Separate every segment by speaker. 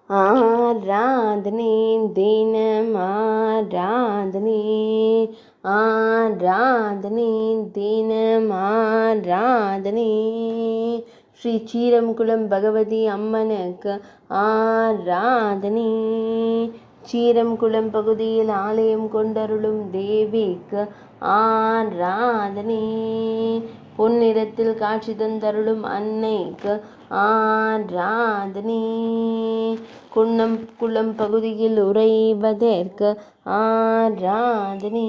Speaker 1: ஆராதனை தினம் ஆராதனை ஆராதனை தினம் ஆராதனை ஸ்ரீ சீரம்குளம் பகவதி அம்மனுக்கு ஆராதனை சீரம்குளம் பகுதியில் ஆலயம் கொண்டருளும் தேவிக்கு ஆராதனை பொன்னிறத்தில் காட்சி தந்தருளும் அன்னைக்கு ஆராதனை குன்னம் பகுதியில் உறைவதற்கு ஆராதனை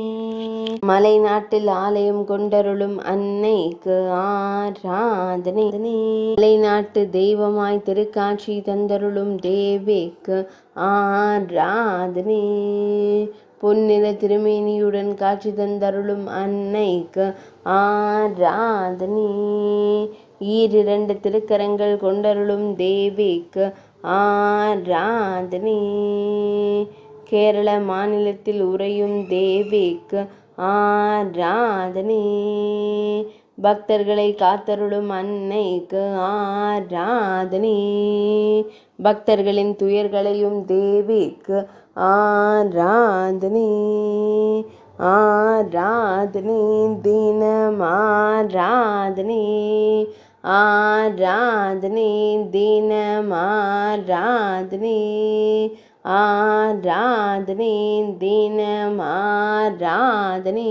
Speaker 1: மலை நாட்டில் ஆலயம் கொண்டருளும் அன்னைக்கு ஆராதனை மலைநாட்டு தெய்வமாய் திருக்காட்சி தந்தருளும் தேவிக்கு ஆராதனை பொன்னிற திருமேனியுடன் காட்சி தந்தருளும் அன்னைக்கு ஆராதனை ஈரிரண்டு திருக்கரங்கள் கொண்டருளும் தேவிக்கு ஆராதனை கேரள மாநிலத்தில் உறையும் தேவிக்கு ஆராதனை பக்தர்களை காத்தருளும் அன்னைக்கு ஆராதனை பக்தர்களின் துயர்களையும் தேவிக்கு ஆராதனை ஆராதனை தினம் ஆராதனை ஆராதனை தினம் ஆராதனை ஆராதனை தினம் ஆராதனை